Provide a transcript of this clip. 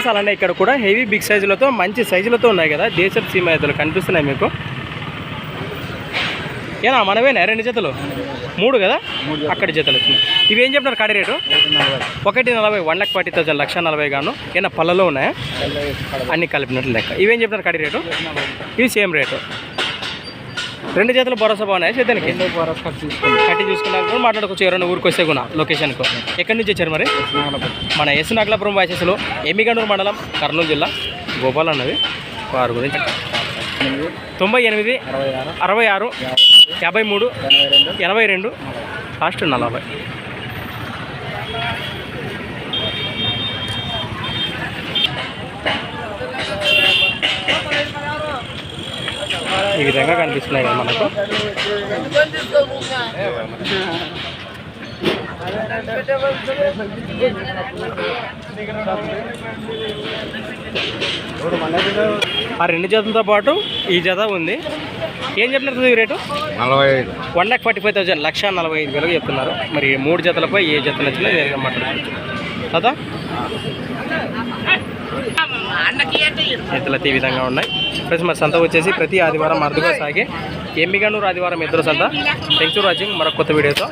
Friends అలానే ఇక్కడ కూడా హెవీ బిగ్ సైజులతో మంచి సైజులతో ఉన్నాయి కదా దేశపు సీమ ఎద్దులు కనిపిస్తున్నాయి మీకు. ఏనా మనవేనా 2 జతలు 3 కదా అక్కడి జతలు వచ్చినాయి. ఇవి ఏం చెప్తున్నారు కాడి రేటు? 1,40,000 1,40,000 1,40,000 గాను. ఏనా పళ్ళలో ఉన్నాయా? అన్ని కలిపినట్లు లెక్క. ఇవేం చెప్తున్నారు కాడి రేటు? ఇవి సేమ్ రేటు. 2 జతలు భరోసా బాగున్నాయి చేద్దానికి కట్టి చూసుకున్నాక మాట్లాడుకోవచ్చు. ఎవరైనా ఊరికి వస్తే కూడా లొకేషన్కు. ఎక్కడి నుంచి వచ్చారు మరి? మన ఎస్ నాగలాపురం వాయిసెస్లో ఎమ్మిగనూరు మండలం కర్నూలు జిల్లా గోపాల్ అన్నది. వారి గురించి 98 66 53 82 లాస్ట్ 40. ఈ విధంగా కనిపిస్తున్నాయి కదా మనకు. ఆ 2 జతలతో పాటు ఈ జత ఉంది. ఏం చెప్తున్నారు ఈ రేటు? 1,45,000 1,45,000 చెప్తున్నారు. మరి 3 జతలపై ఏ జత నచ్చినా నేరుగా మాట్లాడుకోవచ్చు కదా. ఎద్దులైతే ఈ విధంగా ఉన్నాయి ఫ్రెండ్స్. మరి సంత వచ్చేసి ప్రతి ఆదివారం అరుదుగా సాగే ఎమ్మిగనూరు ఆదివారం ఎద్దుల సంత. Thanks for watching. మరొక కొత్త వీడియోతో